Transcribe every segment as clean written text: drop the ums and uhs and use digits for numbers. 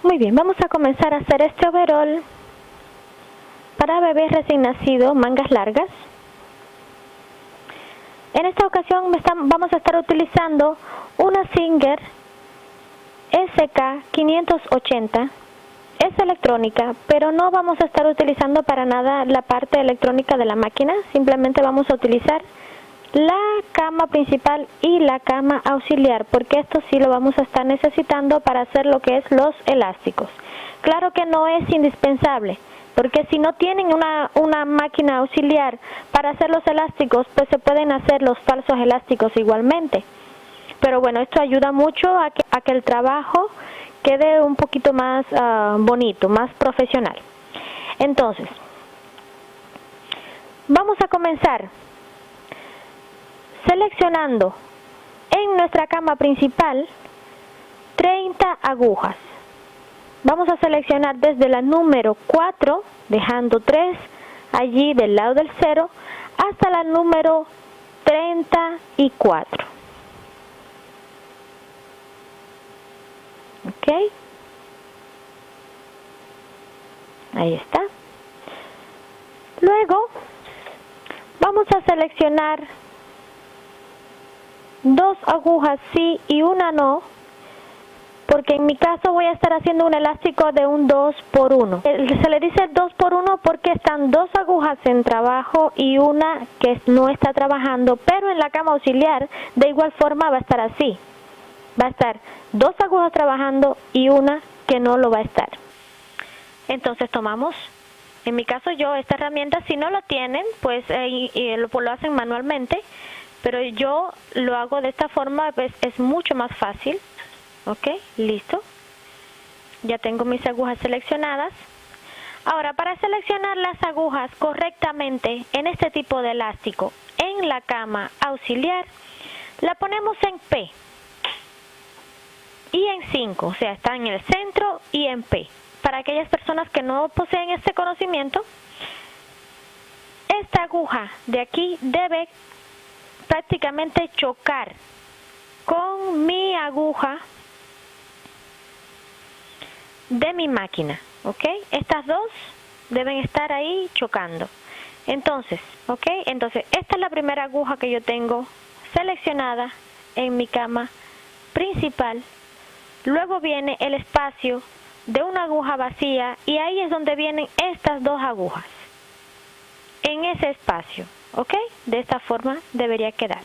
Muy bien, vamos a comenzar a hacer este overol para bebés recién nacidos, mangas largas. En esta ocasión vamos a estar utilizando una Singer SK580. Es electrónica, pero no vamos a estar utilizando para nada la parte electrónica de la máquina. Simplemente vamos a utilizar la cama principal y la cama auxiliar, porque esto sí lo vamos a estar necesitando para hacer lo que es los elásticos. Claro que no es indispensable, porque si no tienen una máquina auxiliar para hacer los elásticos, pues se pueden hacer los falsos elásticos igualmente. Pero bueno, esto ayuda mucho a que el trabajo quede un poquito más bonito, más profesional. Entonces, vamos a comenzar seleccionando en nuestra cama principal 30 agujas. Vamos a seleccionar desde la número 4, dejando 3 allí del lado del 0, hasta la número 34. ¿Ok? Ahí está. Luego vamos a seleccionar 2 agujas sí y una no, porque en mi caso voy a estar haciendo un elástico de un 2x1. Se le dice 2x1 porque están 2 agujas en trabajo y una que no está trabajando, pero en la cama auxiliar de igual forma va a estar así. Va a estar 2 agujas trabajando y una que no lo va a estar. Entonces tomamos, en mi caso yo, esta herramienta, si no lo tienen, pues lo hacen manualmente, pero yo lo hago de esta forma, pues es mucho más fácil. Ok, listo. Ya tengo mis agujas seleccionadas. Ahora, para seleccionar las agujas correctamente en este tipo de elástico en la cama auxiliar, la ponemos en P y en 5, o sea, está en el centro y en P. Para aquellas personas que no poseen este conocimiento, esta aguja de aquí debe prácticamente chocar con mi aguja de mi máquina, ¿ok? Estas dos deben estar ahí chocando. Entonces, ¿ok? Entonces, esta es la primera aguja que yo tengo seleccionada en mi cama principal. Luego viene el espacio de una aguja vacía y ahí es donde vienen estas 2 agujas. En ese espacio, ¿ok? De esta forma debería quedar.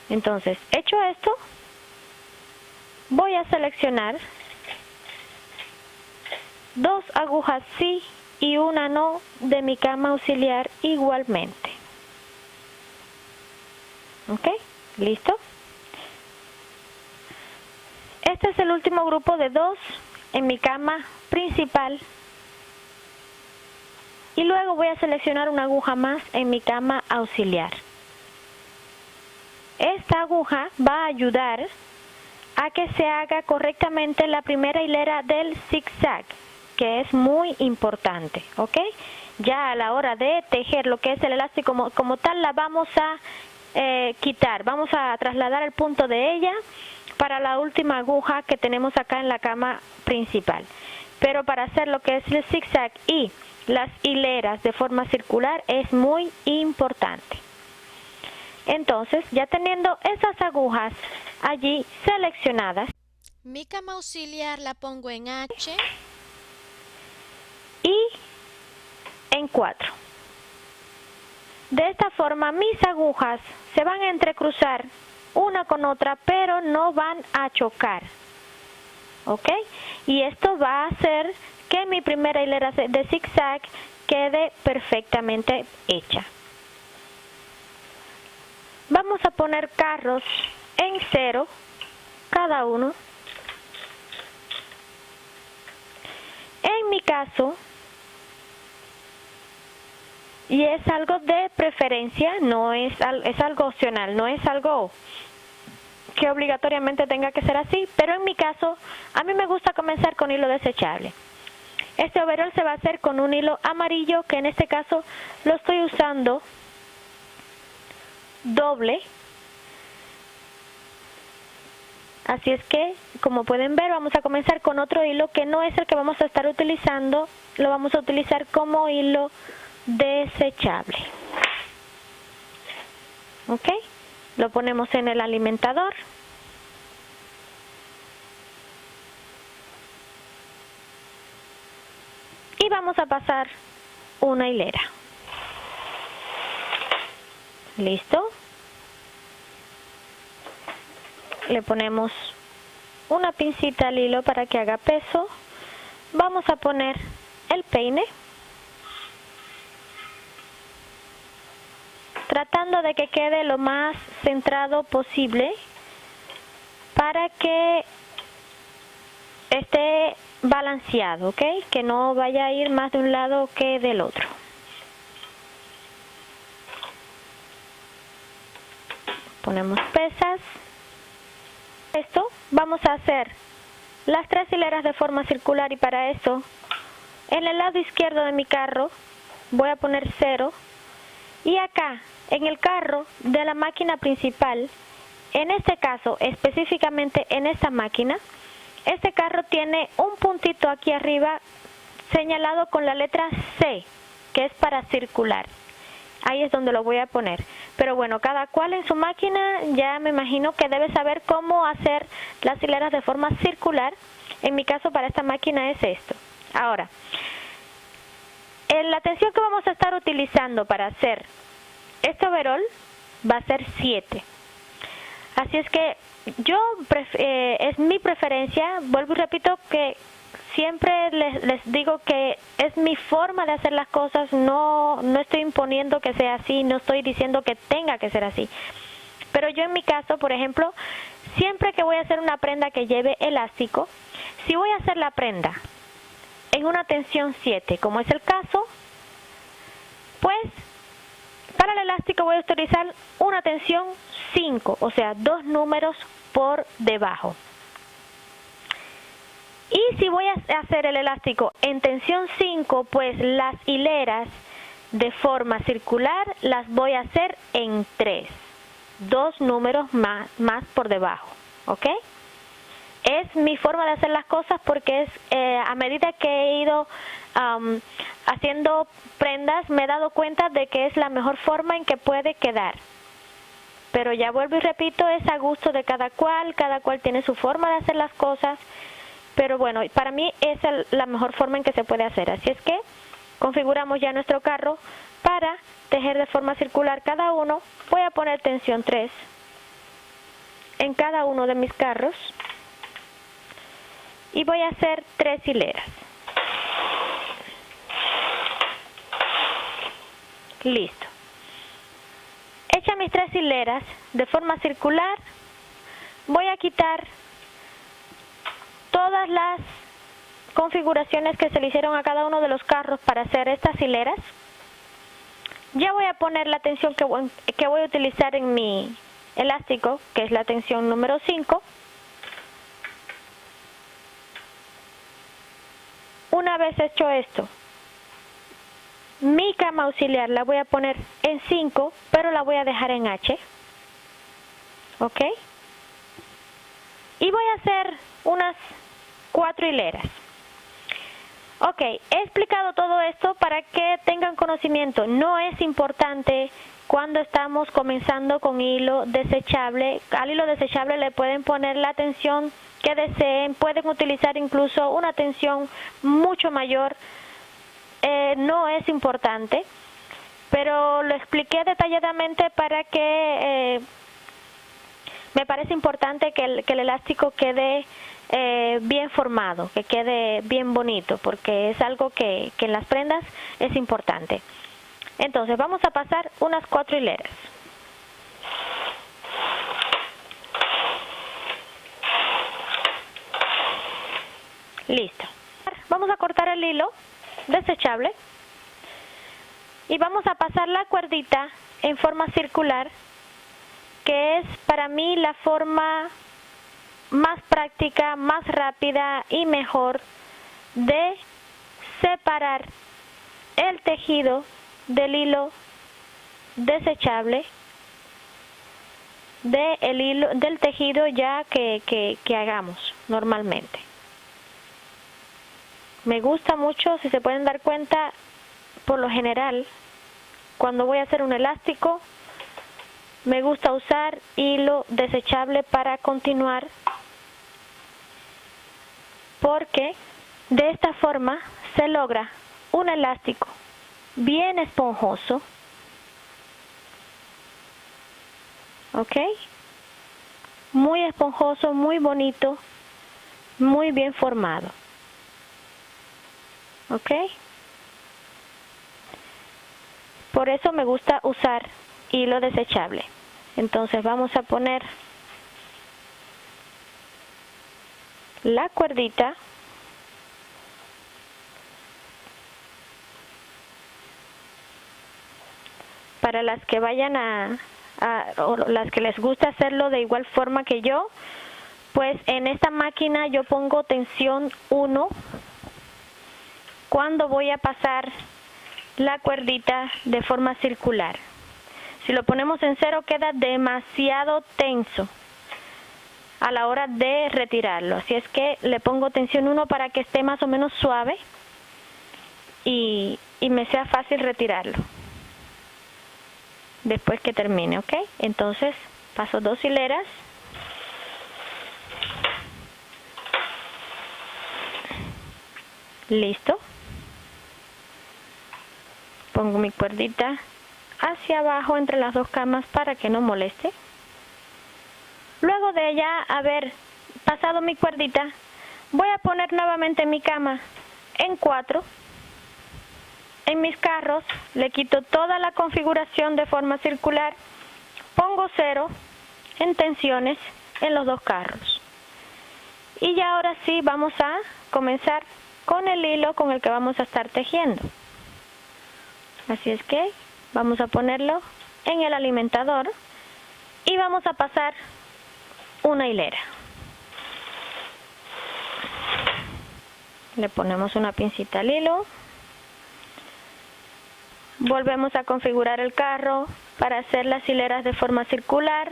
Entonces, hecho esto, voy a seleccionar 2 agujas sí y una no de mi cama auxiliar igualmente. ¿Ok? ¿Listo? Este es el último grupo de 2 en mi cama principal. Y luego voy a seleccionar una aguja más en mi cama auxiliar. Esta aguja va a ayudar a que se haga correctamente la primera hilera del zigzag, que es muy importante, ¿ok? Ya a la hora de tejer lo que es el elástico como tal, la vamos a quitar, vamos a trasladar el punto de ella para la última aguja que tenemos acá en la cama principal. Pero para hacer lo que es el zigzag y las hileras de forma circular es muy importante. Entonces, ya teniendo esas agujas allí seleccionadas, mi cama auxiliar la pongo en H y en 4. De esta forma mis agujas se van a entrecruzar una con otra, pero no van a chocar. ¿Ok? Y esto va a hacer que mi primera hilera de zigzag quede perfectamente hecha. Vamos a poner carros en 0 cada uno. En mi caso, y es algo de preferencia, no es algo opcional, no es algo que obligatoriamente tenga que ser así, pero en mi caso, a mí me gusta comenzar con hilo desechable. Este overol se va a hacer con un hilo amarillo, que en este caso lo estoy usando doble. Así es que, como pueden ver, vamos a comenzar con otro hilo que no es el que vamos a estar utilizando, lo vamos a utilizar como hilo desechable. ¿Ok? Lo ponemos en el alimentador. Y vamos a pasar una hilera. ¿Listo? Le ponemos una pincita al hilo para que haga peso. Vamos a poner el peine, tratando de que quede lo más centrado posible para que esté balanceado, ¿ok? Que no vaya a ir más de un lado que del otro. Ponemos pesas. Esto vamos a hacer las 3 hileras de forma circular, y para eso en el lado izquierdo de mi carro voy a poner 0, y acá en el carro de la máquina principal, en este caso específicamente en esta máquina, este carro tiene un puntito aquí arriba señalado con la letra C, que es para circular. Ahí es donde lo voy a poner. Pero bueno, cada cual en su máquina ya me imagino que debe saber cómo hacer las hileras de forma circular. En mi caso, para esta máquina es esto. Ahora, la tensión que vamos a estar utilizando para hacer este overol va a ser 7. Así es que es mi preferencia, vuelvo y repito que siempre les digo que es mi forma de hacer las cosas, no estoy imponiendo que sea así, no estoy diciendo que tenga que ser así. Pero yo en mi caso, por ejemplo, siempre que voy a hacer una prenda que lleve elástico, si voy a hacer la prenda en una tensión 7, como es el caso, pues para el elástico voy a utilizar una tensión 5, o sea, 2 números por debajo. Y si voy a hacer el elástico en tensión 5, pues las hileras de forma circular las voy a hacer en 3, 2 números más por debajo, ¿ok? Es mi forma de hacer las cosas porque es a medida que he ido haciendo prendas me he dado cuenta de que es la mejor forma en que puede quedar. Pero ya vuelvo y repito, es a gusto de cada cual tiene su forma de hacer las cosas. Pero bueno, para mí es la mejor forma en que se puede hacer. Así es que configuramos ya nuestro carro para tejer de forma circular cada uno. Voy a poner tensión 3 en cada uno de mis carros y voy a hacer 3 hileras. Listo. Hecha mis 3 hileras de forma circular, voy a quitar todas las configuraciones que se le hicieron a cada uno de los carros para hacer estas hileras. Ya voy a poner la tensión que voy a utilizar en mi elástico, que es la tensión número 5. Una vez hecho esto, mi cama auxiliar la voy a poner en 5, pero la voy a dejar en H. ¿Ok? Y voy a hacer unas 4 hileras. Ok, he explicado todo esto para que tengan conocimiento. No es importante cuando estamos comenzando con hilo desechable. Al hilo desechable le pueden poner la tensión que deseen, pueden utilizar incluso una tensión mucho mayor. No es importante, pero lo expliqué detalladamente para que me parece importante que el elástico quede bien formado, que quede bien bonito, porque es algo que en las prendas es importante. Entonces vamos a pasar unas 4 hileras. Listo. Vamos a cortar el hilo desechable y vamos a pasar la cuerdita en forma circular, que es para mí la forma más práctica, más rápida y mejor de separar el tejido del hilo desechable del hilo, del tejido ya que hagamos normalmente. Me gusta mucho, si se pueden dar cuenta, por lo general, cuando voy a hacer un elástico, me gusta usar hilo desechable para continuar, porque de esta forma se logra un elástico bien esponjoso, ¿ok? Muy esponjoso, muy bonito, muy bien formado, ¿ok? Por eso me gusta usar hilo desechable. Entonces vamos a poner la cuerdita para las que vayan o las que les gusta hacerlo de igual forma que yo, pues en esta máquina yo pongo tensión 1 cuando voy a pasar la cuerdita de forma circular. Si lo ponemos en 0 queda demasiado tenso a la hora de retirarlo, así es que le pongo tensión 1 para que esté más o menos suave y me sea fácil retirarlo después que termine, ¿ok? Entonces paso 2 hileras, listo, pongo mi cuerdita hacia abajo entre las dos camas para que no moleste. Luego de ya haber pasado mi cuerdita, voy a poner nuevamente mi cama en 4. En mis carros le quito toda la configuración de forma circular, pongo 0 en tensiones en los dos carros. Y ya ahora sí vamos a comenzar con el hilo con el que vamos a estar tejiendo. Así es que vamos a ponerlo en el alimentador y vamos a pasar una hilera. Le ponemos una pincita al hilo. Volvemos a configurar el carro para hacer las hileras de forma circular.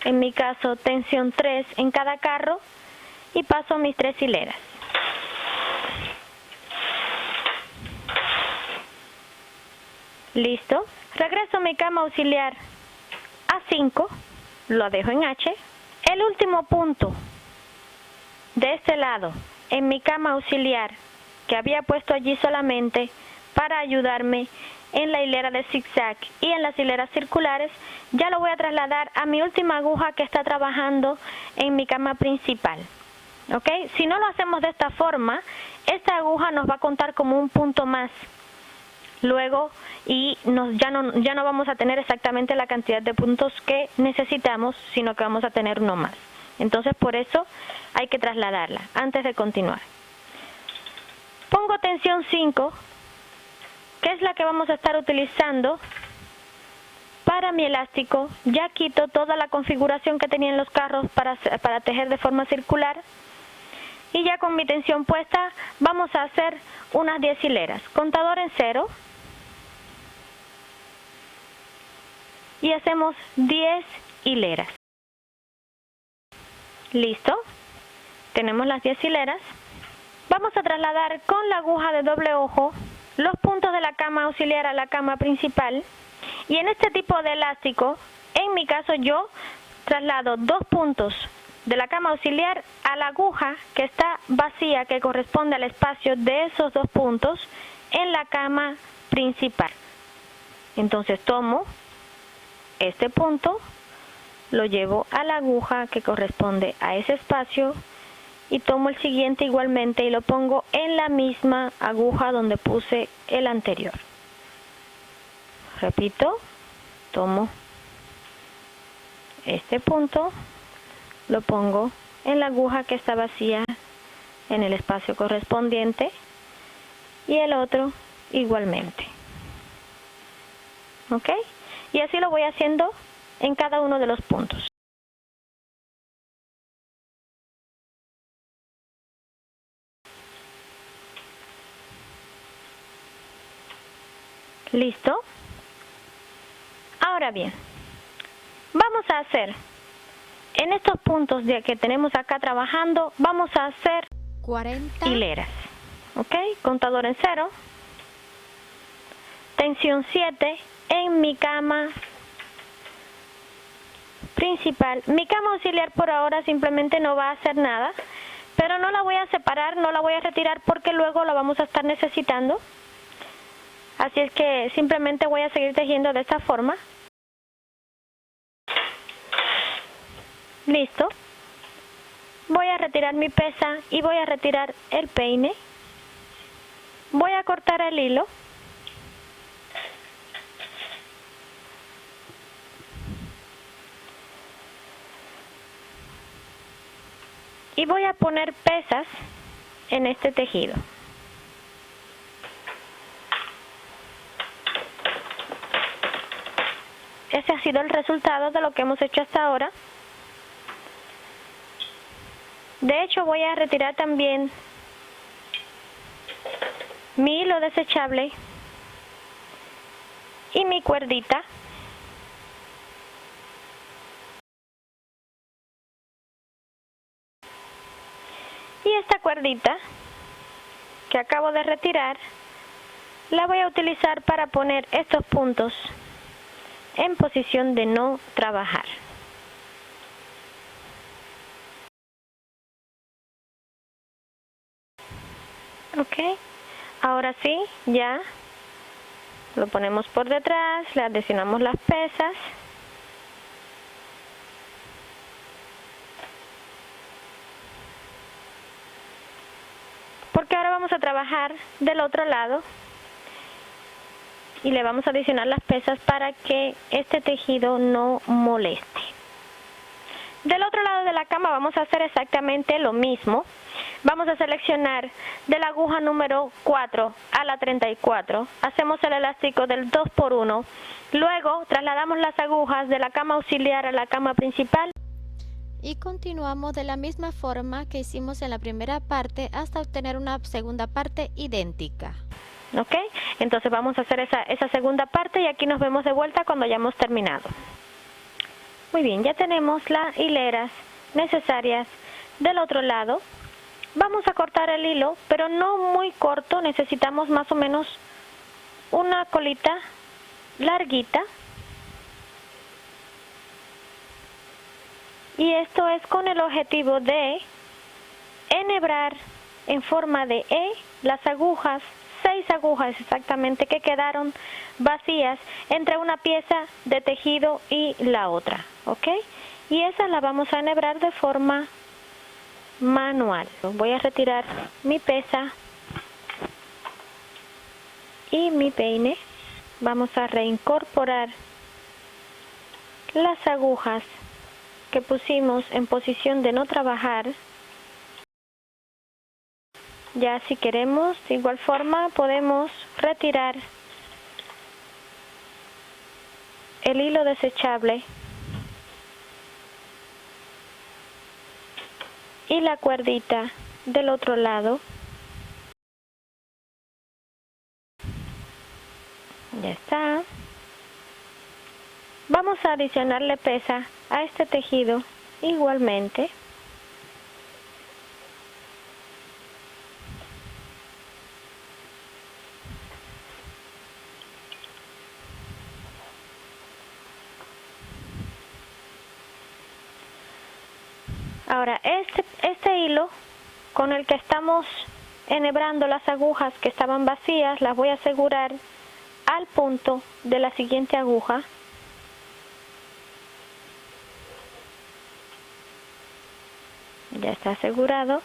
En mi caso, tensión 3 en cada carro y paso mis 3 hileras. Listo. Regreso mi cama auxiliar a 5, lo dejo en H. El último punto de este lado, en mi cama auxiliar, que había puesto allí solamente para ayudarme en la hilera de zigzag y en las hileras circulares, ya lo voy a trasladar a mi última aguja que está trabajando en mi cama principal. ¿Ok? Si no lo hacemos de esta forma, esta aguja nos va a contar como un punto más luego y ya no vamos a tener exactamente la cantidad de puntos que necesitamos, sino que vamos a tener uno más. Entonces por eso hay que trasladarla antes de continuar. Pongo tensión 5, que es la que vamos a estar utilizando para mi elástico. Ya quito toda la configuración que tenía en los carros para tejer de forma circular. Y ya con mi tensión puesta vamos a hacer unas 10 hileras. Contador en 0. Y hacemos 10 hileras. Listo. Tenemos las 10 hileras. Vamos a trasladar con la aguja de doble ojo los puntos de la cama auxiliar a la cama principal. Y en este tipo de elástico, en mi caso yo traslado 2 puntos de la cama auxiliar a la aguja que está vacía, que corresponde al espacio de esos 2 puntos en la cama principal. Entonces tomo este punto, lo llevo a la aguja que corresponde a ese espacio y tomo el siguiente igualmente y lo pongo en la misma aguja donde puse el anterior. Repito, tomo este punto, lo pongo en la aguja que está vacía en el espacio correspondiente y el otro igualmente. ¿Ok? Y así lo voy haciendo en cada uno de los puntos. ¿Listo? Ahora bien, Vamos a hacer, en estos puntos que tenemos acá trabajando, vamos a hacer 40, hileras. ¿Ok? Contador en 0. Tensión 7 en mi cama principal. Mi cama auxiliar por ahora simplemente no va a hacer nada, pero no la voy a separar, no la voy a retirar porque luego la vamos a estar necesitando. Así es que simplemente voy a seguir tejiendo de esta forma. Listo. Voy a retirar mi pesa y voy a retirar el peine. Voy a cortar el hilo. Y voy a poner pesas en este tejido. Ese ha sido el resultado de lo que hemos hecho hasta ahora. De hecho, voy a retirar también mi hilo desechable y mi cuerdita. Y esta cuerdita que acabo de retirar, la voy a utilizar para poner estos puntos en posición de no trabajar. Ok, ahora sí, ya lo ponemos por detrás, le adicionamos las pesas. Porque ahora vamos a trabajar del otro lado y le vamos a adicionar las pesas para que este tejido no moleste. Del otro lado de la cama vamos a hacer exactamente lo mismo. Vamos a seleccionar de la aguja número 4 a la 34. Hacemos el elástico del 2×1. Luego trasladamos las agujas de la cama auxiliar a la cama principal. y continuamos de la misma forma que hicimos en la primera parte hasta obtener una segunda parte idéntica. ¿Ok? Entonces vamos a hacer esa segunda parte y aquí nos vemos de vuelta cuando hayamos terminado. Muy bien, ya tenemos las hileras necesarias del otro lado. Vamos a cortar el hilo, pero no muy corto, necesitamos más o menos una colita larguita. Y esto es con el objetivo de enhebrar en forma de E las agujas, 6 agujas exactamente que quedaron vacías entre una pieza de tejido y la otra, ¿ok? Y esa la vamos a enhebrar de forma manual. Voy a retirar mi pesa y mi peine. Vamos a reincorporar las agujas que pusimos en posición de no trabajar. Ya si queremos, de igual forma, podemos retirar el hilo desechable y la cuerdita del otro lado. Ya está. Vamos a adicionarle pesa a este tejido igualmente. Ahora, este hilo con el que estamos enhebrando las agujas que estaban vacías, las voy a asegurar al punto de la siguiente aguja. Ya está asegurado.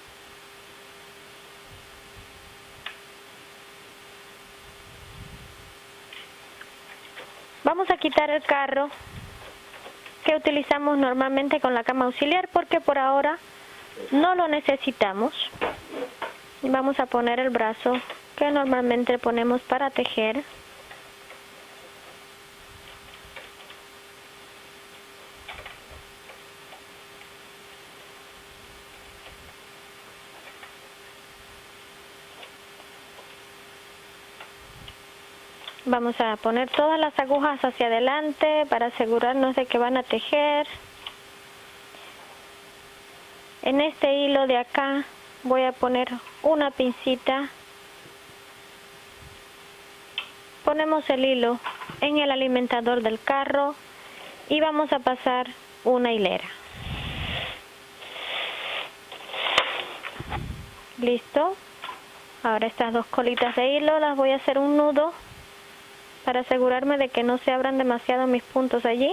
Vamos a quitar el carro que utilizamos normalmente con la cama auxiliar porque por ahora no lo necesitamos. Y vamos a poner el brazo que normalmente ponemos para tejer. Vamos a poner todas las agujas hacia adelante para asegurarnos de que van a tejer. En este hilo de acá voy a poner una pincita. Ponemos el hilo en el alimentador del carro y vamos a pasar una hilera. Listo. Ahora estas dos colitas de hilo las voy a hacer un nudo para asegurarme de que no se abran demasiado mis puntos allí.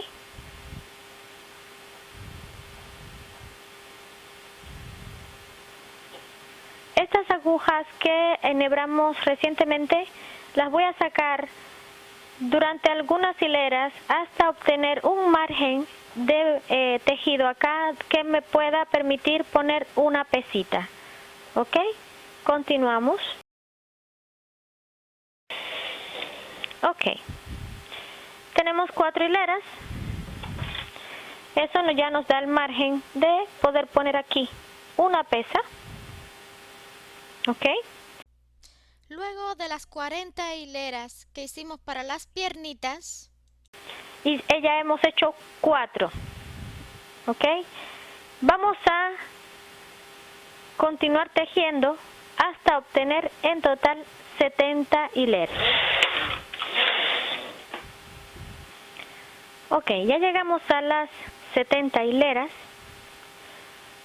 Estas agujas que enhebramos recientemente las voy a sacar durante algunas hileras hasta obtener un margen de tejido acá que me pueda permitir poner una pesita. ¿Ok? Continuamos. Ok. Tenemos 4 hileras. Eso ya nos da el margen de poder poner aquí una pesa. ¿Ok? Luego de las 40 hileras que hicimos para las piernitas, y ya hemos hecho 4. ¿Ok? Vamos a continuar tejiendo hasta obtener en total 70 hileras. Ok, ya llegamos a las 70 hileras.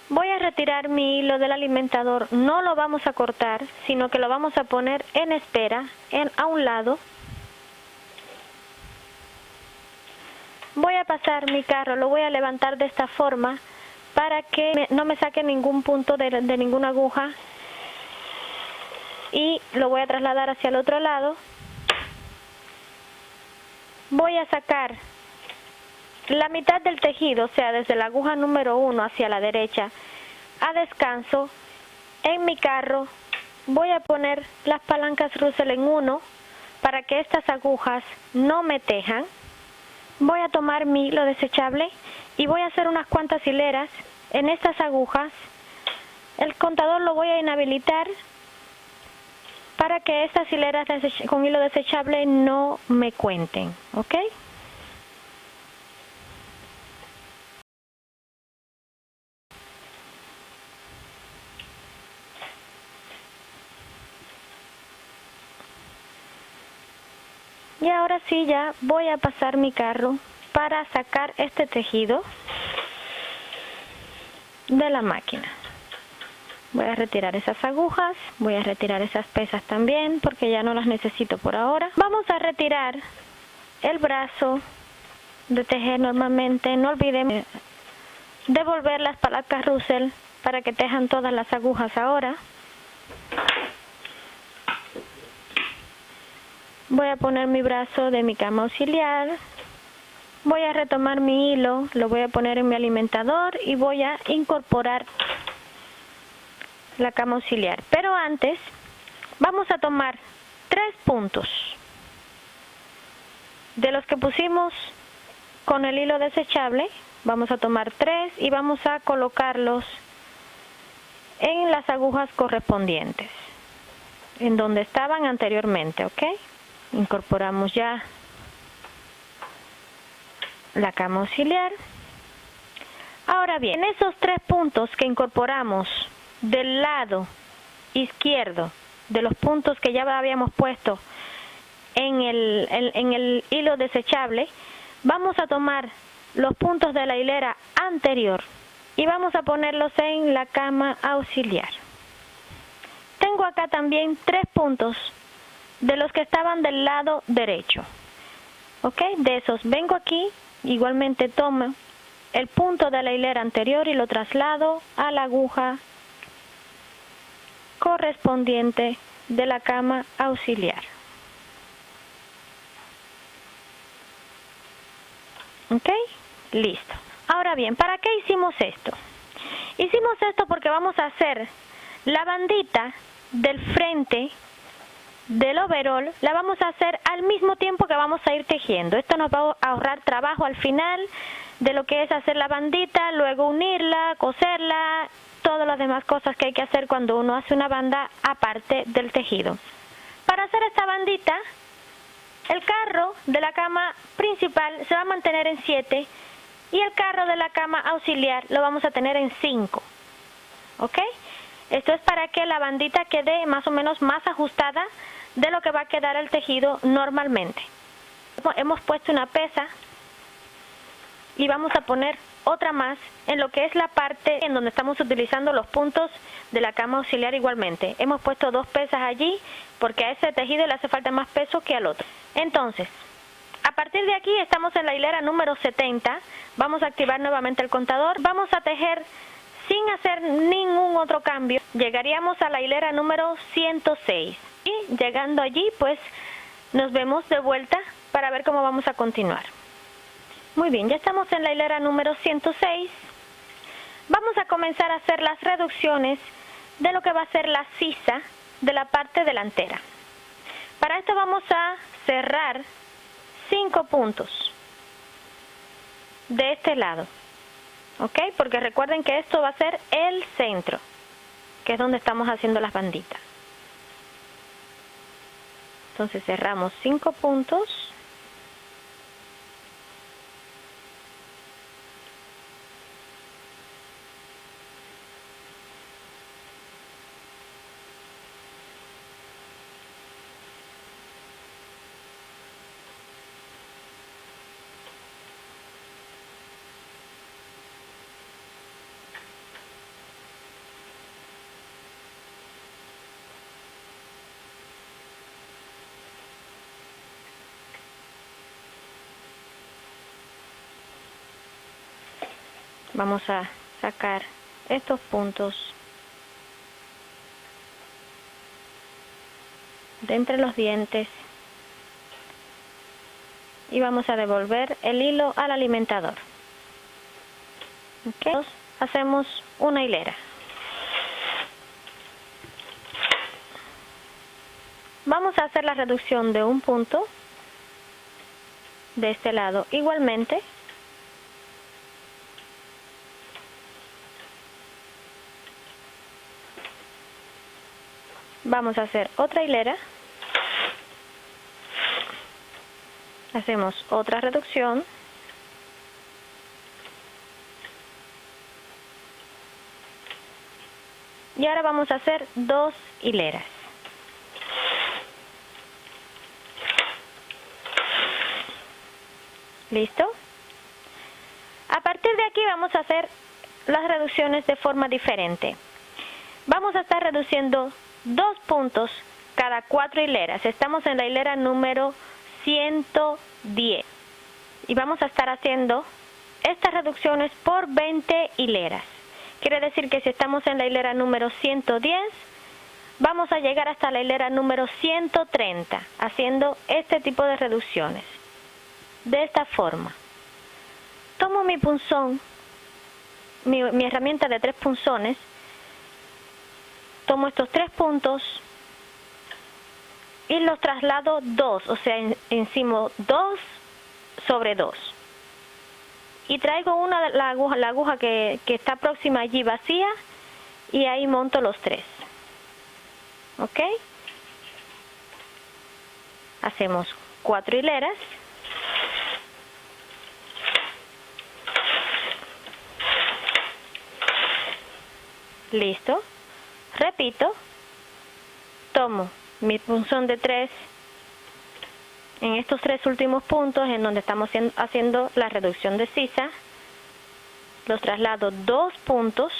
Voy a retirar mi hilo del alimentador, no lo vamos a cortar, sino que lo vamos a poner en espera, a un lado. Voy a pasar mi carro, lo voy a levantar de esta forma para que no me saque ningún punto de ninguna aguja. Y lo voy a trasladar hacia el otro lado. Voy a sacar la mitad del tejido, o sea, desde la aguja número 1 hacia la derecha, a descanso. En mi carro voy a poner las palancas Russell en 1 para que estas agujas no me tejan. Voy a tomar mi hilo desechable y voy a hacer unas cuantas hileras en estas agujas. El contador lo voy a inhabilitar para que estas hileras con hilo desechable no me cuenten. ¿Ok? Y ahora sí, ya voy a pasar mi carro para sacar este tejido de la máquina. Voy a retirar esas agujas, voy a retirar esas pesas también porque ya no las necesito por ahora. Vamos a retirar el brazo de tejer normalmente. No olviden devolver las palancas Russell para que tejan todas las agujas ahora. Voy a poner mi brazo de mi cama auxiliar. Voy a retomar mi hilo, lo voy a poner en mi alimentador y voy a incorporar la cama auxiliar. Pero antes vamos a tomar 3 puntos de los que pusimos con el hilo desechable. Vamos a tomar 3 y vamos a colocarlos en las agujas correspondientes, en donde estaban anteriormente. ¿Ok? Incorporamos ya la cama auxiliar. Ahora bien, en esos 3 puntos que incorporamos del lado izquierdo de los puntos que ya habíamos puesto en el hilo desechable, vamos a tomar los puntos de la hilera anterior y vamos a ponerlos en la cama auxiliar. Tengo acá también 3 puntos de los que estaban del lado derecho. ¿Ok? De esos vengo aquí, igualmente tomo el punto de la hilera anterior y lo traslado a la aguja correspondiente de la cama auxiliar. ¿Ok? Listo. Ahora bien, ¿para qué hicimos esto? Hicimos esto porque vamos a hacer la bandita del frente del overol, la vamos a hacer al mismo tiempo que vamos a ir tejiendo. Esto nos va a ahorrar trabajo al final de lo que es hacer la bandita, luego unirla, coserla, todas las demás cosas que hay que hacer cuando uno hace una banda aparte del tejido. Para hacer esta bandita, El carro de la cama principal se va a mantener en 7 y el carro de la cama auxiliar lo vamos a tener en 5. ¿Ok? Esto es para que la bandita quede más o menos más ajustada de lo que va a quedar el tejido normalmente. Hemos puesto una pesa y vamos a poner otra más en lo que es la parte en donde estamos utilizando los puntos de la cama auxiliar igualmente. Hemos puesto 2 pesas allí porque a ese tejido le hace falta más peso que al otro. Entonces, a partir de aquí estamos en la hilera número 70. Vamos a activar nuevamente el contador. Vamos a tejer sin hacer ningún otro cambio. Llegaríamos a la hilera número 106. Y llegando allí, pues nos vemos de vuelta para ver cómo vamos a continuar. Muy bien, ya estamos en la hilera número 106. Vamos a comenzar a hacer las reducciones de lo que va a ser la sisa de la parte delantera. Para esto vamos a cerrar 5 puntos de este lado. ¿Ok? Porque recuerden que esto va a ser el centro, que es donde estamos haciendo las banditas. Entonces cerramos 5 puntos. Vamos a sacar estos puntos de entre los dientes y vamos a devolver el hilo al alimentador. ¿Okay? Hacemos una hilera. Vamos a hacer la reducción de un punto de este lado igualmente. Vamos a hacer otra hilera. Hacemos otra reducción. Y ahora vamos a hacer 2 hileras. ¿Listo? A partir de aquí vamos a hacer las reducciones de forma diferente. Vamos a estar reduciendo 2 puntos cada 4 hileras. Estamos en la hilera número 110 y vamos a estar haciendo estas reducciones por 20 hileras. Quiere decir que si estamos en la hilera número 110, vamos a llegar hasta la hilera número 130 haciendo este tipo de reducciones. De esta forma. Tomo mi punzón, mi herramienta de 3 punzones. Tomo estos 3 puntos y los traslado 2, o sea, encima 2 sobre 2. Y traigo la aguja que está próxima allí vacía y ahí monto los 3. ¿Ok? Hacemos 4 hileras. Listo. Repito, tomo mi punzón de 3 en estos 3 últimos puntos en donde estamos haciendo la reducción de sisa, los traslado 2 puntos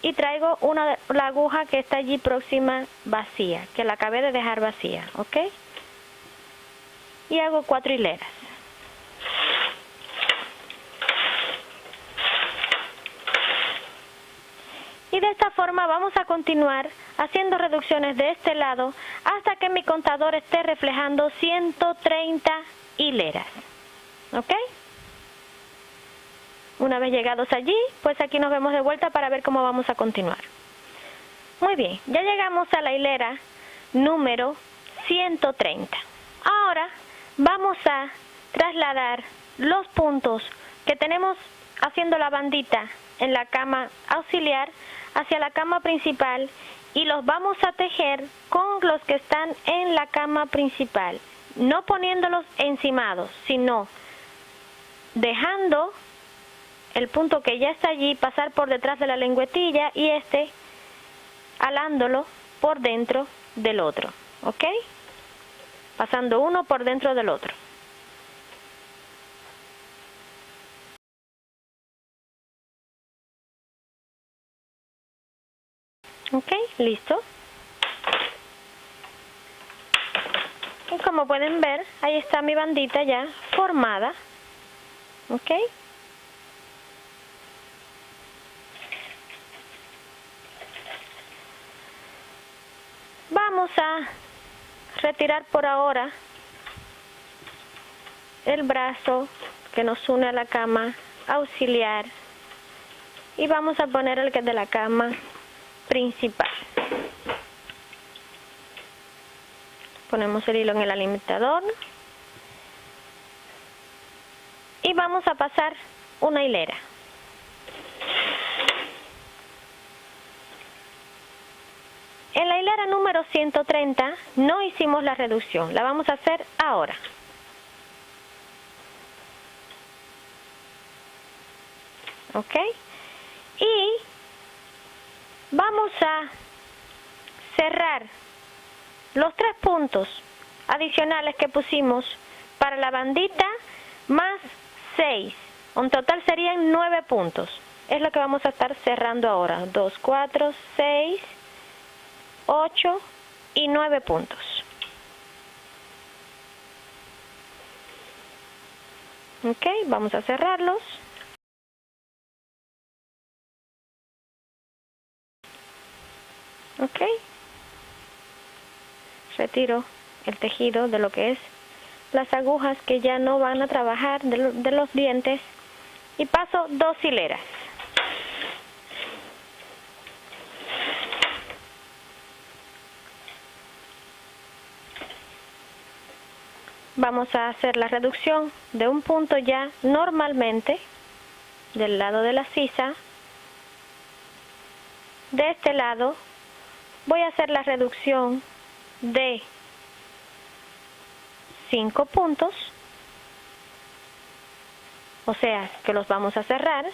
y traigo la aguja que está allí próxima vacía, que la acabé de dejar vacía, ¿ok? Y hago 4 hileras. Y de esta forma vamos a continuar haciendo reducciones de este lado hasta que mi contador esté reflejando 130 hileras. ¿Ok? Una vez llegados allí, pues aquí nos vemos de vuelta para ver cómo vamos a continuar. Muy bien, ya llegamos a la hilera número 130. Ahora vamos a trasladar los puntos que tenemos haciendo la bandita en la cama auxiliar hacia la cama principal y los vamos a tejer con los que están en la cama principal, no poniéndolos encimados, sino dejando el punto que ya está allí pasar por detrás de la lengüetilla y alándolo por dentro del otro, ¿ok? Pasando uno por dentro del otro. Ok, listo. Y como pueden ver, ahí está mi bandita ya formada. Ok. Vamos a retirar por ahora el brazo que nos une a la cama auxiliar y vamos a poner el que es de la cama principal. Ponemos el hilo en el alimentador y vamos a pasar una hilera. En la hilera número 130 no hicimos la reducción, la vamos a hacer ahora. ¿Ok? Y vamos a cerrar los 3 puntos adicionales que pusimos para la bandita más 6. En total serían 9 puntos. Es lo que vamos a estar cerrando ahora. 2, 4, 6, 8 y 9 puntos. Ok, vamos a cerrarlos. Ok. Retiro el tejido de lo que es las agujas que ya no van a trabajar de los dientes y paso 2 hileras. Vamos a hacer la reducción de un punto ya normalmente del lado de la sisa. De este lado voy a hacer la reducción de 5 puntos, o sea que los vamos a cerrar.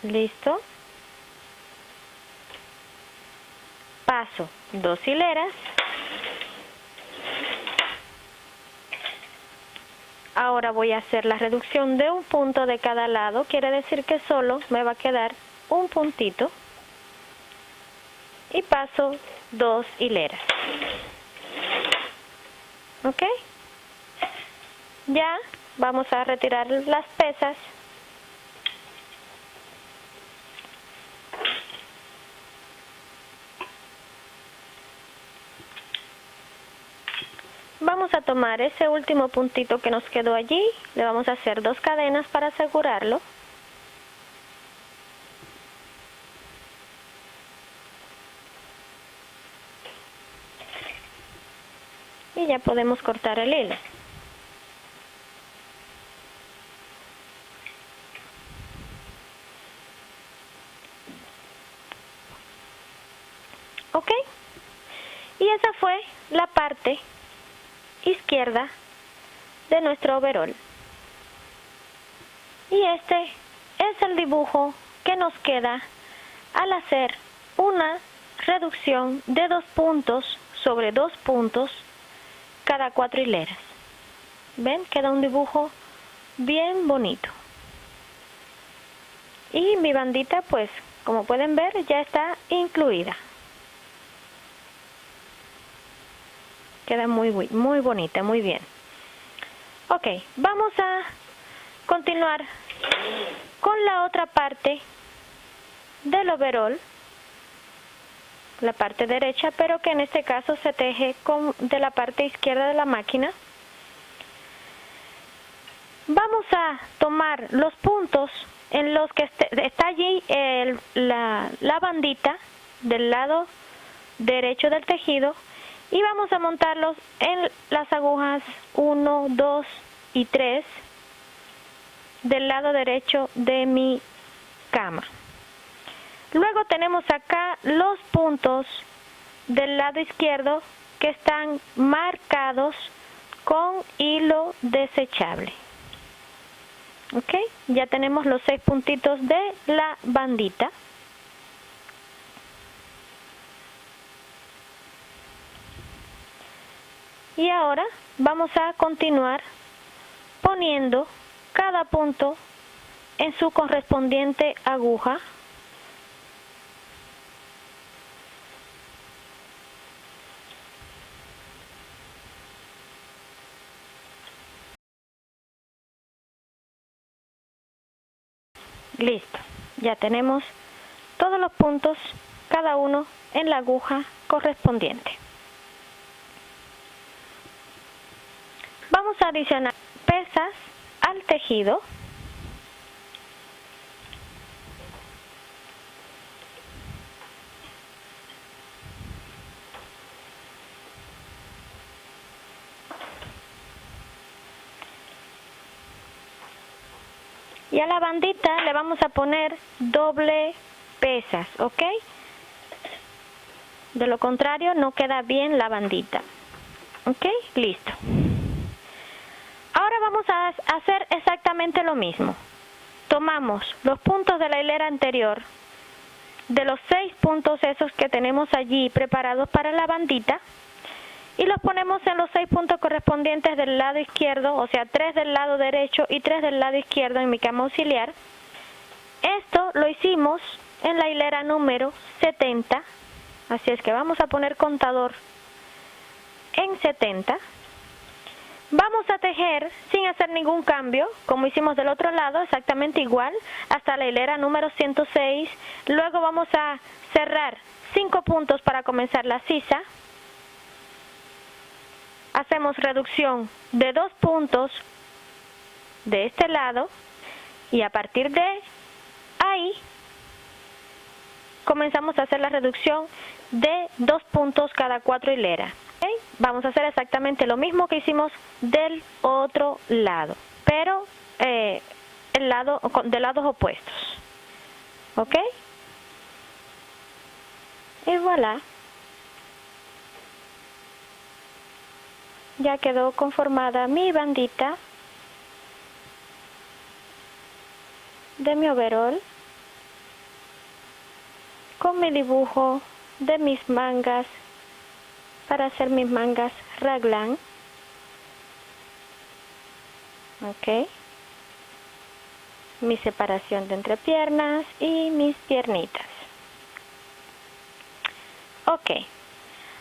Listo. Paso 2 hileras. Ahora voy a hacer la reducción de un punto de cada lado, quiere decir que solo me va a quedar un puntito y paso 2 hileras. ¿Ok? Ya vamos a retirar las pesas. Vamos a tomar ese último puntito que nos quedó allí, le vamos a hacer 2 cadenas para asegurarlo. Y ya podemos cortar el hilo. ¿Ok? Y esa fue la parte izquierda de nuestro overol. Y este es el dibujo que nos queda al hacer una reducción de 2 puntos sobre 2 puntos cada 4 hileras. ¿Ven? Queda un dibujo bien bonito. Y mi bandita, pues, como pueden ver, ya está incluida. Queda muy bonita, muy bien. Ok, vamos a continuar con la otra parte del overol, la parte derecha, pero que en este caso se teje de la parte izquierda de la máquina. Vamos a tomar los puntos en los que está allí la bandita del lado derecho del tejido y vamos a montarlos en las agujas 1, 2 y 3 del lado derecho de mi cama. Luego tenemos acá los puntos del lado izquierdo que están marcados con hilo desechable. Ok, ya tenemos los 6 puntitos de la bandita. Y ahora vamos a continuar poniendo cada punto en su correspondiente aguja. Listo, ya tenemos todos los puntos, cada uno en la aguja correspondiente. Vamos a adicionar pesas al tejido. Y a la bandita le vamos a poner doble pesas, ¿ok? De lo contrario no queda bien la bandita. ¿Ok? Listo. Ahora vamos a hacer exactamente lo mismo. Tomamos los puntos de la hilera anterior, de los 6 puntos esos que tenemos allí preparados para la bandita, y los ponemos en los 6 puntos correspondientes del lado izquierdo, o sea, 3 del lado derecho y 3 del lado izquierdo en mi cama auxiliar. Esto lo hicimos en la hilera número 70, así es que vamos a poner contador en 70. Vamos a tejer sin hacer ningún cambio, como hicimos del otro lado, exactamente igual, hasta la hilera número 106. Luego vamos a cerrar 5 puntos para comenzar la sisa. Hacemos reducción de 2 puntos de este lado y a partir de ahí comenzamos a hacer la reducción de 2 puntos cada 4 hileras. ¿Okay? Vamos a hacer exactamente lo mismo que hicimos del otro lado, pero de lados opuestos. ¿Ok? Y voilà. Ya quedó conformada mi bandita de mi overol con mi dibujo de mis mangas para hacer mis mangas raglan. Ok, mi separación de entrepiernas y mis piernitas. Ok,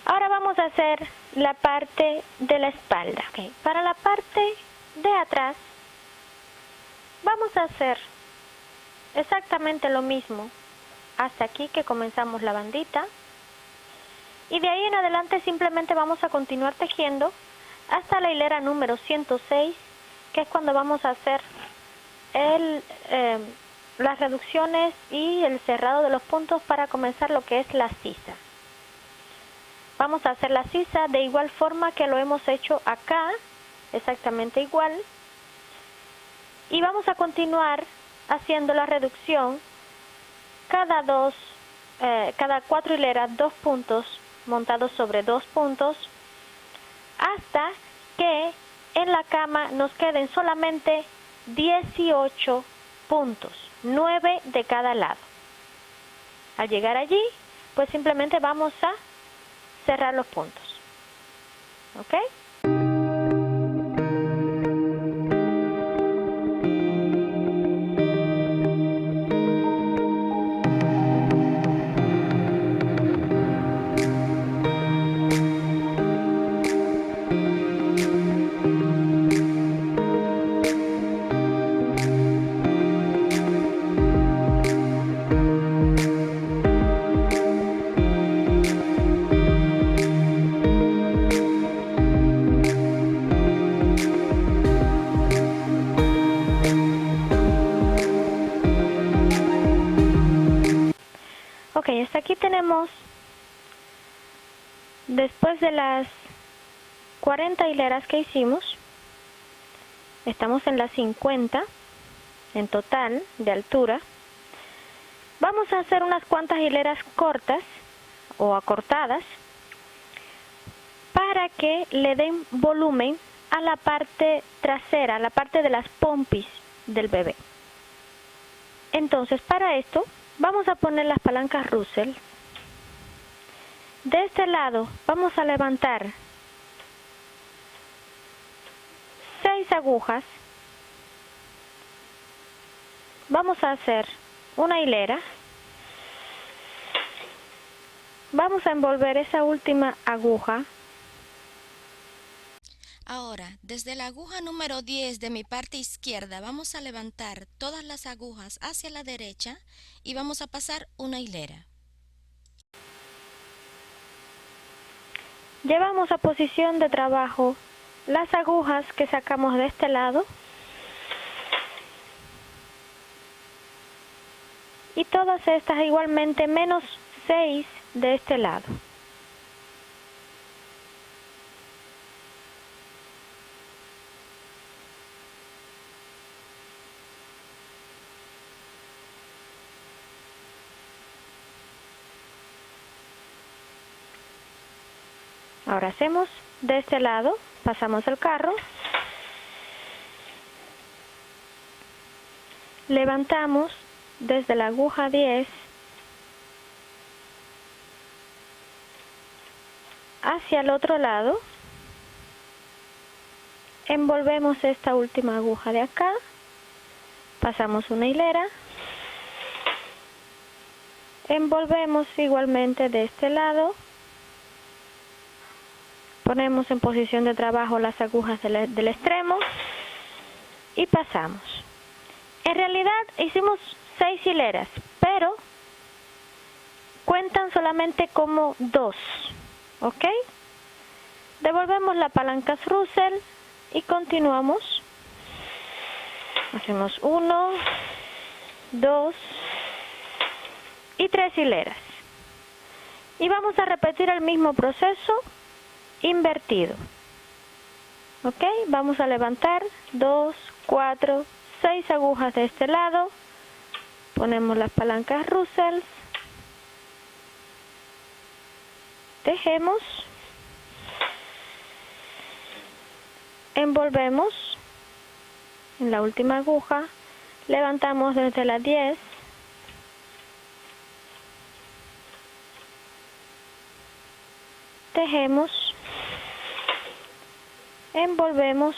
ahora vamos a hacer la parte de la espalda. Okay. Para la parte de atrás vamos a hacer exactamente lo mismo hasta aquí que comenzamos la bandita, y de ahí en adelante simplemente vamos a continuar tejiendo hasta la hilera número 106, que es cuando vamos a hacer las reducciones y el cerrado de los puntos para comenzar lo que es la sisa. Vamos a hacer la sisa de igual forma que lo hemos hecho acá, exactamente igual, y vamos a continuar haciendo la reducción cada 4 hileras, 2 puntos montados sobre 2 puntos, hasta que en la cama nos queden solamente 18 puntos, 9 de cada lado. Al llegar allí, pues simplemente vamos a cerrar los puntos. ¿Ok? Ok, hasta aquí tenemos, después de las 40 hileras que hicimos, estamos en las 50, en total de altura. Vamos a hacer unas cuantas hileras cortas o acortadas para que le den volumen a la parte trasera, a la parte de las pompis del bebé. Entonces, para esto vamos a poner las palancas Russell. De este lado vamos a levantar 6 agujas. Vamos a hacer una hilera. Vamos a envolver esa última aguja. Ahora, desde la aguja número 10 de mi parte izquierda vamos a levantar todas las agujas hacia la derecha y vamos a pasar una hilera. Llevamos a posición de trabajo las agujas que sacamos de este lado y todas estas igualmente menos 6 de este lado. Ahora hacemos de este lado, pasamos el carro, levantamos desde la aguja 10 hacia el otro lado, envolvemos esta última aguja de acá, pasamos una hilera, envolvemos igualmente de este lado, ponemos en posición de trabajo las agujas del extremo y pasamos. En realidad hicimos 6 hileras, pero cuentan solamente como 2, ¿ok? Devolvemos las palancas Russell y continuamos. Hacemos 1, 2 y 3 hileras. Y vamos a repetir el mismo proceso invertido. Ok, vamos a levantar 2, 4, 6 agujas de este lado, ponemos las palancas Russell, tejemos, envolvemos en la última aguja, levantamos desde la 10, tejemos, envolvemos,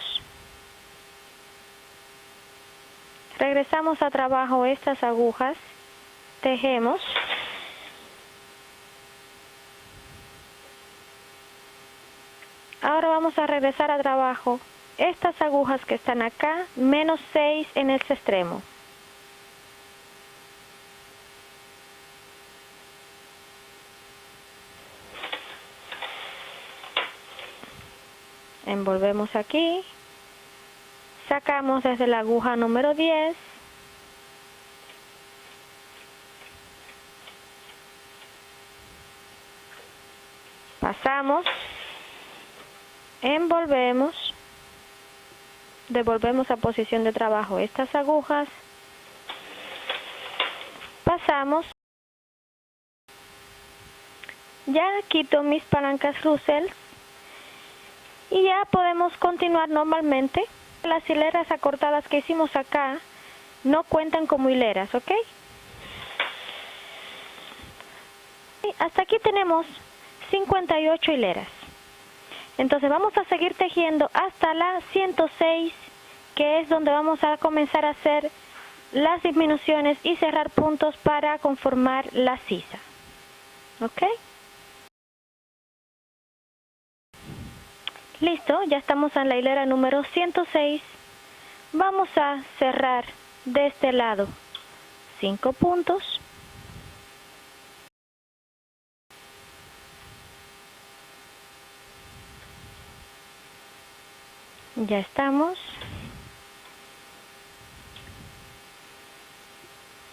regresamos a trabajo estas agujas, tejemos, ahora vamos a regresar a trabajo estas agujas que están acá, menos 6 en este extremo. Envolvemos aquí, sacamos desde la aguja número 10, pasamos, envolvemos, devolvemos a posición de trabajo estas agujas, pasamos, ya quito mis palancas Russell y ya podemos continuar normalmente. Las hileras acortadas que hicimos acá no cuentan como hileras, ¿ok? Hasta aquí tenemos 58 hileras. Entonces vamos a seguir tejiendo hasta la 106, que es donde vamos a comenzar a hacer las disminuciones y cerrar puntos para conformar la sisa. ¿Ok? Listo, ya estamos en la hilera número 106. Vamos a cerrar de este lado 5 puntos. Ya estamos.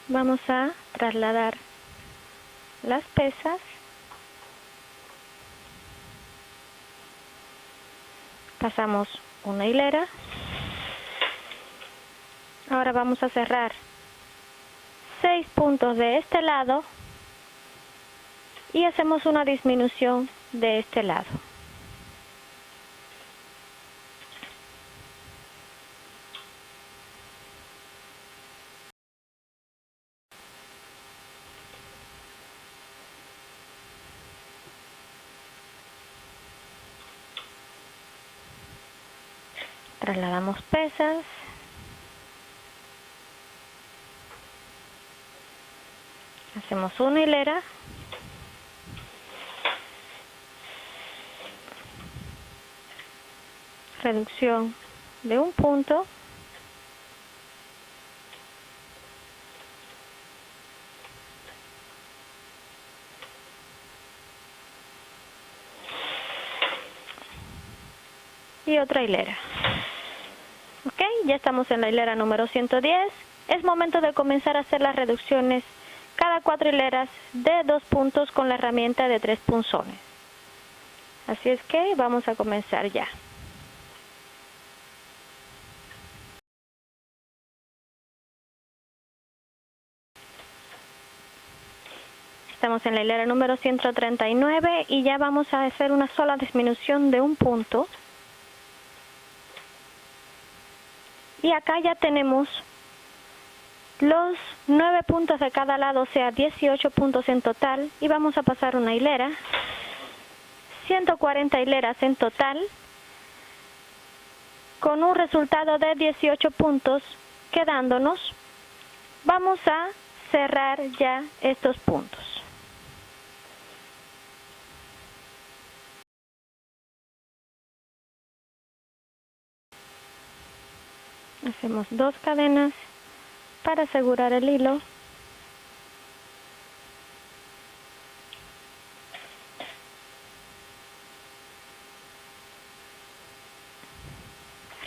Vamos a trasladar las pesas. Pasamos una hilera. Ahora vamos a cerrar 6 puntos de este lado y hacemos una disminución de este lado. Trasladamos pesas. Hacemos una hilera. Reducción de un punto. Y otra hilera. Ok, ya estamos en la hilera número 110. Es momento de comenzar a hacer las reducciones cada 4 hileras de 2 puntos con la herramienta de 3 punzones. Así es que vamos a comenzar ya. Estamos en la hilera número 139 y ya vamos a hacer una sola disminución de un punto. Y acá ya tenemos los 9 puntos de cada lado, o sea 18 puntos en total, y vamos a pasar una hilera, 140 hileras en total, con un resultado de 18 puntos quedándonos. Vamos a cerrar ya estos puntos. Hacemos 2 cadenas para asegurar el hilo.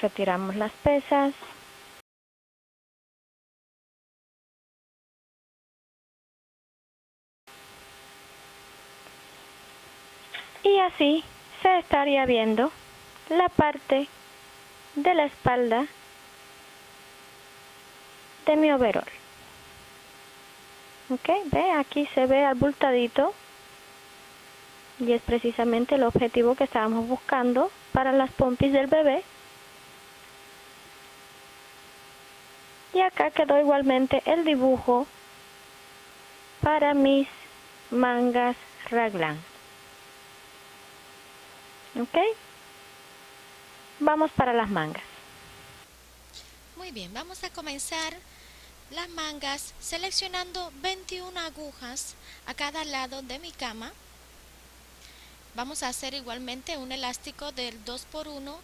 Retiramos las pesas. Y así se estaría viendo la parte de la espalda de mi overol. Ok, ve, aquí se ve abultadito y es precisamente el objetivo que estábamos buscando para las pompis del bebé. Y acá quedó igualmente el dibujo para mis mangas raglan. Ok, vamos para las mangas. Muy bien, vamos a comenzar las mangas seleccionando 21 agujas a cada lado de mi cama. Vamos a hacer igualmente un elástico del 2×1,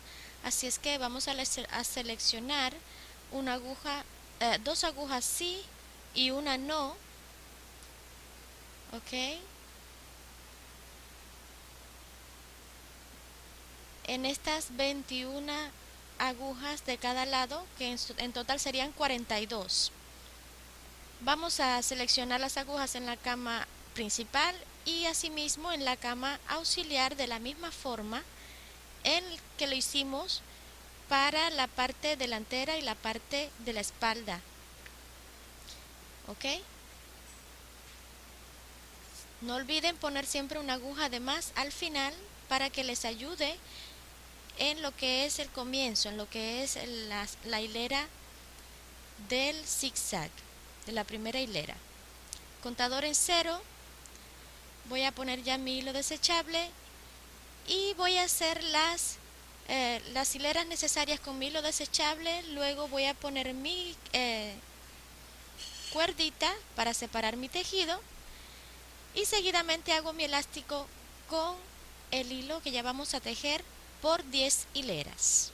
así es que vamos a seleccionar una aguja, 2 agujas sí y una no. Ok. En estas 21 agujas de cada lado, que en total serían 42. Vamos a seleccionar las agujas en la cama principal y asimismo en la cama auxiliar de la misma forma en que lo hicimos para la parte delantera y la parte de la espalda. ¿Ok? No olviden poner siempre una aguja de más al final para que les ayude en lo que es el comienzo, en lo que es la hilera del zigzag, de la primera hilera. Contador en 0, voy a poner ya mi hilo desechable y voy a hacer las hileras necesarias con mi hilo desechable. Luego voy a poner mi cuerdita para separar mi tejido y seguidamente hago mi elástico con el hilo que ya vamos a tejer por 10 hileras.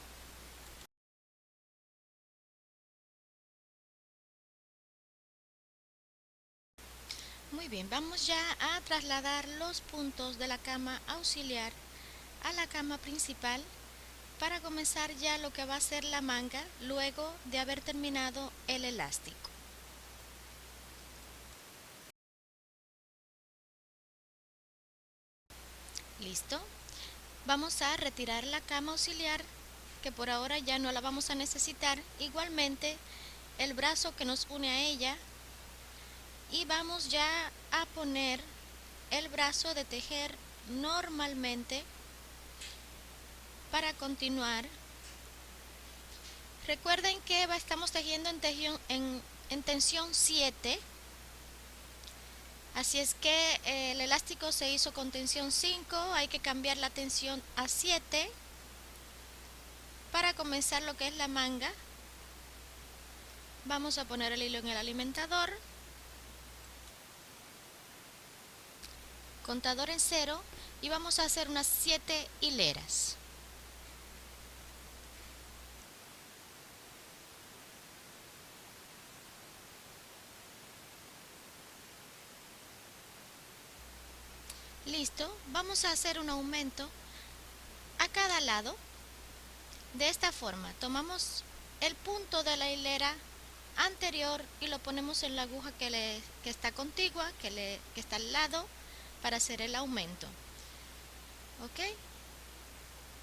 Muy bien, vamos ya a trasladar los puntos de la cama auxiliar a la cama principal para comenzar ya lo que va a ser la manga luego de haber terminado el elástico. ¿Listo? Vamos a retirar la cama auxiliar, que por ahora ya no la vamos a necesitar. Igualmente el brazo que nos une a ella y vamos ya a poner el brazo de tejer normalmente para continuar. Recuerden que estamos tejiendo en tensión 7, así es que el elástico se hizo con tensión 5, hay que cambiar la tensión a 7 para comenzar lo que es la manga. Vamos a poner el hilo en el alimentador, contador en 0 y vamos a hacer unas 7 hileras. Listo, vamos a hacer un aumento a cada lado. De esta forma, tomamos el punto de la hilera anterior y lo ponemos en la aguja que está contigua, que está al lado, para hacer el aumento. ¿Ok?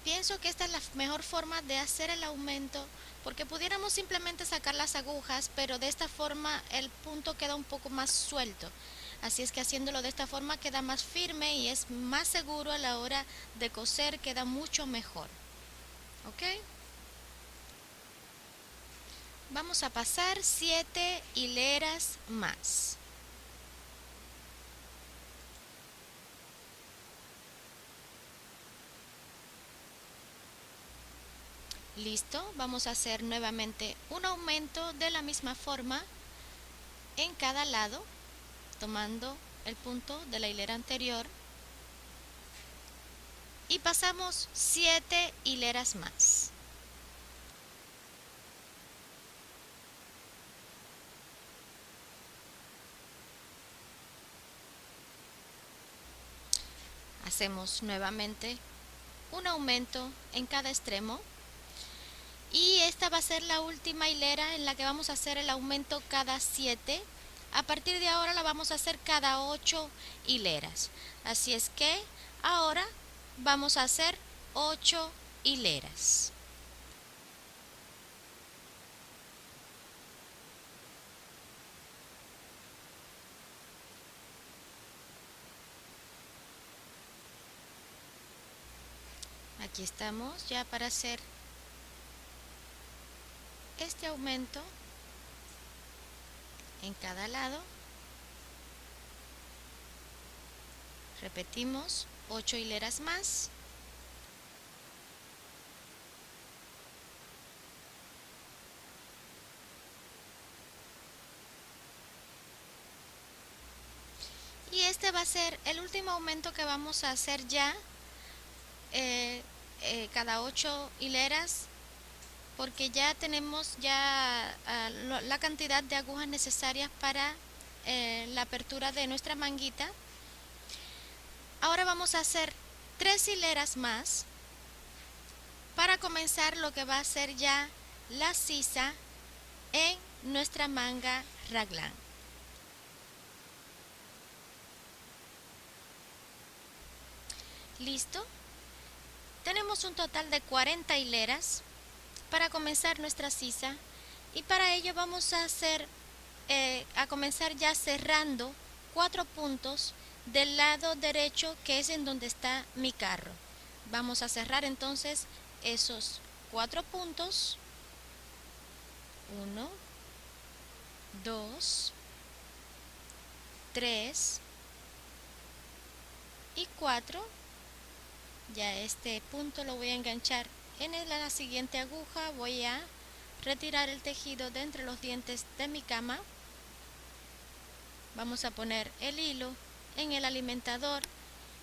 Pienso que esta es la mejor forma de hacer el aumento, porque pudiéramos simplemente sacar las agujas, pero de esta forma el punto queda un poco más suelto. Así es que haciéndolo de esta forma queda más firme y es más seguro a la hora de coser, queda mucho mejor. ¿Ok? Vamos a pasar 7 hileras más. Listo, vamos a hacer nuevamente un aumento de la misma forma en cada lado, tomando el punto de la hilera anterior y pasamos 7 hileras más. Hacemos nuevamente un aumento en cada extremo y esta va a ser la última hilera en la que vamos a hacer el aumento cada 7. A partir de ahora la vamos a hacer cada 8 hileras. Así es que ahora vamos a hacer 8 hileras. Aquí estamos ya para hacer este aumento en cada lado. Repetimos 8 hileras más. Y este va a ser el último aumento que vamos a hacer ya cada 8 hileras, porque ya tenemos la cantidad de agujas necesarias para la apertura de nuestra manguita. Ahora vamos a hacer 3 hileras más para comenzar lo que va a ser ya la sisa en nuestra manga raglan. Listo. Tenemos un total de 40 hileras para comenzar nuestra sisa y para ello vamos a comenzar ya cerrando 4 puntos del lado derecho, que es en donde está mi carro. Vamos a cerrar entonces esos 4 puntos. 1, 2, 3 y 4. Ya este punto lo voy a enganchar en la siguiente aguja. Voy a retirar el tejido de entre los dientes de mi cama. Vamos a poner el hilo en el alimentador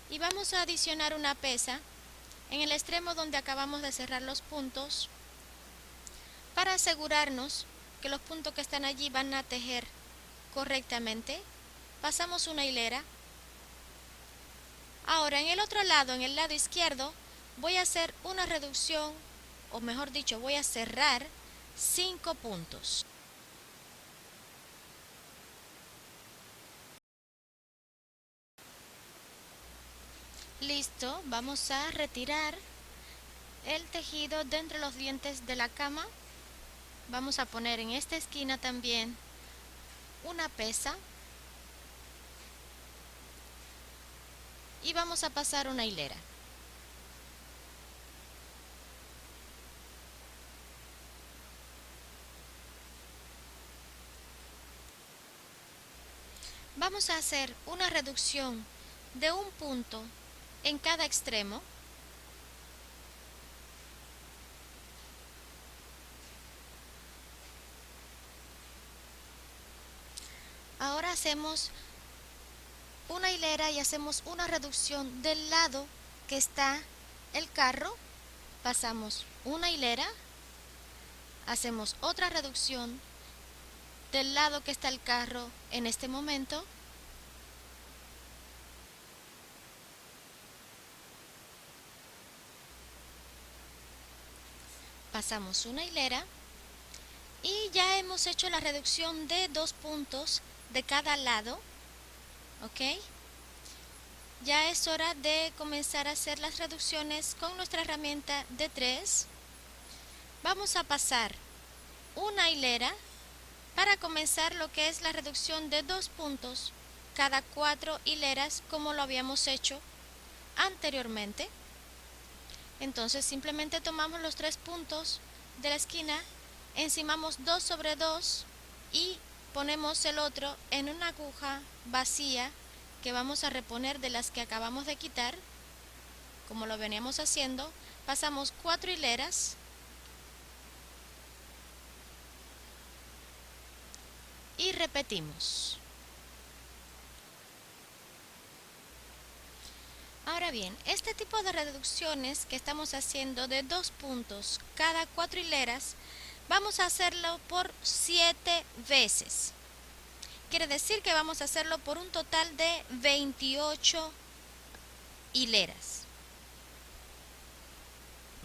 y vamos a adicionar una pesa en el extremo donde acabamos de cerrar los puntos, para asegurarnos que los puntos que están allí van a tejer correctamente. Pasamos una hilera. Ahora en el otro lado, en el lado izquierdo, voy a hacer una reducción, o mejor dicho, voy a cerrar 5 puntos. Listo, vamos a retirar el tejido de entre los dientes de la cama. Vamos a poner en esta esquina también una pesa y vamos a pasar una hilera. Vamos a hacer una reducción de un punto en cada extremo. Ahora hacemos una hilera y hacemos una reducción del lado que está el carro. Pasamos una hilera, hacemos otra reducción del lado que está el carro en este momento. Pasamos una hilera y ya hemos hecho la reducción de 2 puntos de cada lado. ¿Ok? Ya es hora de comenzar a hacer las reducciones con nuestra herramienta de 3. Vamos a pasar una hilera para comenzar lo que es la reducción de 2 puntos cada 4 hileras como lo habíamos hecho anteriormente. Entonces simplemente tomamos los 3 puntos de la esquina, encimamos 2 sobre 2 y ponemos el otro en una aguja vacía que vamos a reponer de las que acabamos de quitar, como lo veníamos haciendo. Pasamos 4 hileras y repetimos. Ahora bien, este tipo de reducciones que estamos haciendo de 2 puntos cada 4 hileras, vamos a hacerlo por 7 veces. Quiere decir que vamos a hacerlo por un total de 28 hileras.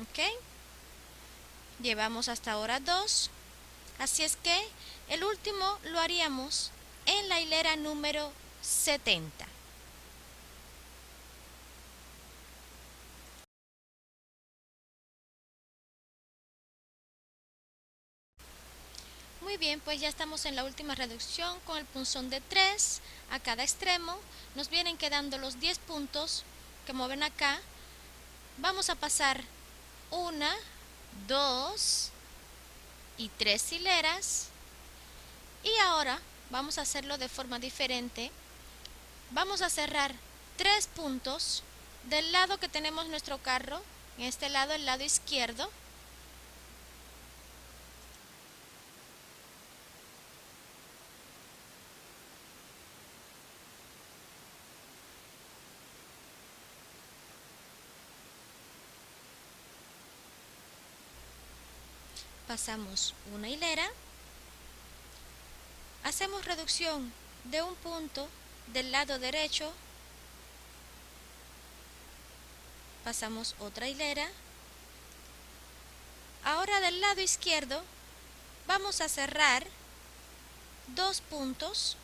¿Ok? Llevamos hasta ahora 2. Así es que el último lo haríamos en la hilera número 70. Muy bien, pues ya estamos en la última reducción con el punzón de 3 a cada extremo. Nos vienen quedando los 10 puntos, como ven acá. Vamos a pasar 1, 2 y 3 hileras. Y ahora vamos a hacerlo de forma diferente. Vamos a cerrar 3 puntos del lado que tenemos nuestro carro, en este lado, el lado izquierdo. Pasamos una hilera. Hacemos reducción de un punto del lado derecho. Pasamos otra hilera. Ahora del lado izquierdo vamos a cerrar 2 puntos.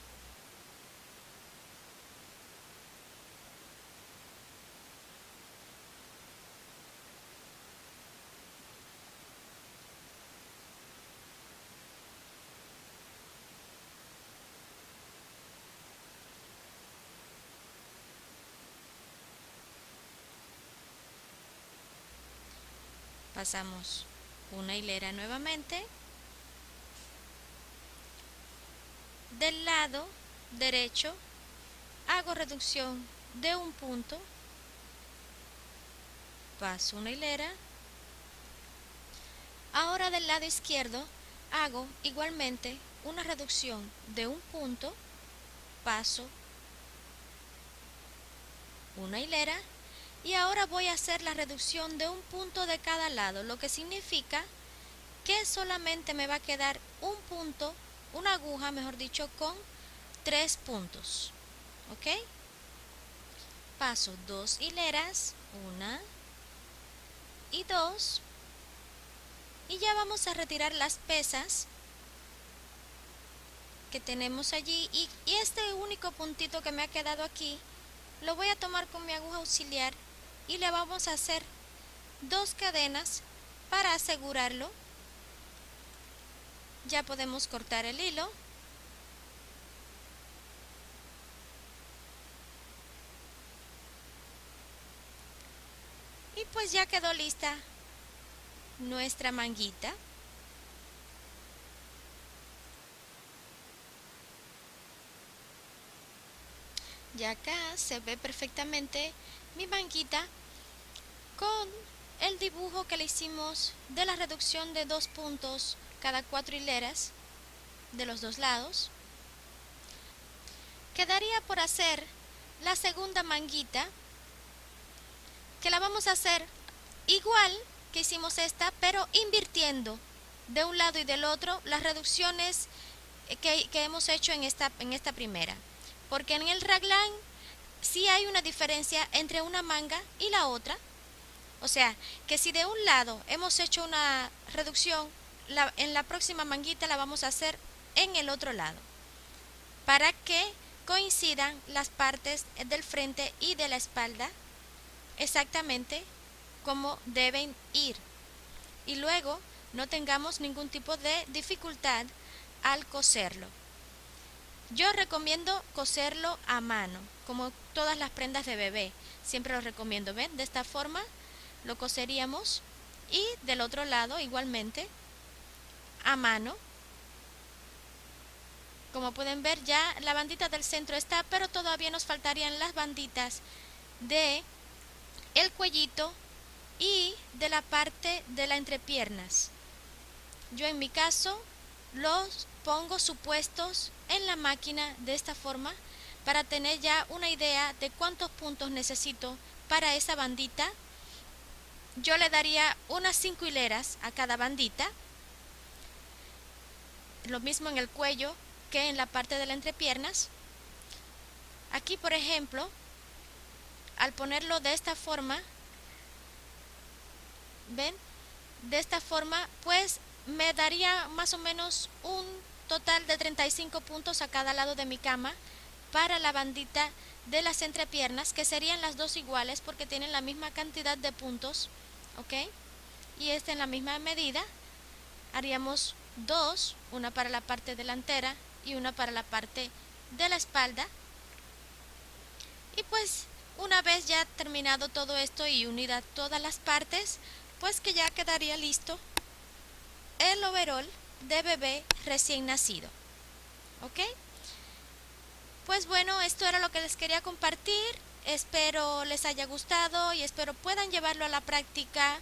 Pasamos una hilera nuevamente. Del lado derecho hago reducción de un punto. Paso una hilera. Ahora del lado izquierdo hago igualmente una reducción de un punto. Paso una hilera. Y ahora voy a hacer la reducción de un punto de cada lado, lo que significa que solamente me va a quedar un punto, una aguja, mejor dicho, con 3 puntos. ¿Ok? Paso 2 hileras, 1 y 2. Y ya vamos a retirar las pesas que tenemos allí. Y este único puntito que me ha quedado aquí, lo voy a tomar con mi aguja auxiliar y le vamos a hacer 2 cadenas para asegurarlo. ya podemos cortar el hilo. Y pues ya quedó lista nuestra manguita. Ya acá se ve perfectamente mi manguita con el dibujo que le hicimos de la reducción de 2 puntos cada 4 hileras de los dos lados. Quedaría por hacer la segunda manguita, que la vamos a hacer igual que hicimos esta, pero invirtiendo de un lado y del otro las reducciones que hemos hecho en esta primera, porque en el raglan sí hay una diferencia entre una manga y la otra. O sea, que si de un lado hemos hecho una reducción, en la próxima manguita la vamos a hacer en el otro lado, para que coincidan las partes del frente y de la espalda exactamente como deben ir, y luego no tengamos ningún tipo de dificultad al coserlo. Yo recomiendo coserlo a mano, como todas las prendas de bebé, siempre lo recomiendo. ¿Ven? De esta forma lo coseríamos, y del otro lado igualmente a mano. Como pueden ver, ya la bandita del centro está, pero todavía nos faltarían las banditas de el cuellito y de la parte de las entrepiernas. Yo en mi caso los pongo supuestos en la máquina de esta forma, para tener ya una idea de cuántos puntos necesito para esa bandita. Yo le daría unas 5 hileras a cada bandita, lo mismo en el cuello que en la parte de las entrepiernas. Aquí, por ejemplo, al ponerlo de esta forma, ¿ven? De esta forma, pues me daría más o menos un total de 35 puntos a cada lado de mi cama para la bandita de las entrepiernas, que serían las dos iguales porque tienen la misma cantidad de puntos, ¿ok? Y en la misma medida haríamos dos, una para la parte delantera y una para la parte de la espalda. Y pues una vez ya terminado todo esto y unida todas las partes, pues que ya quedaría listo el overol de bebé recién nacido. ¿Ok? Pues bueno, esto era lo que les quería compartir. Espero les haya gustado y espero puedan llevarlo a la práctica,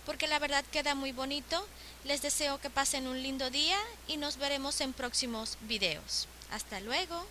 porque la verdad queda muy bonito. Les deseo que pasen un lindo día y nos veremos en próximos videos. Hasta luego.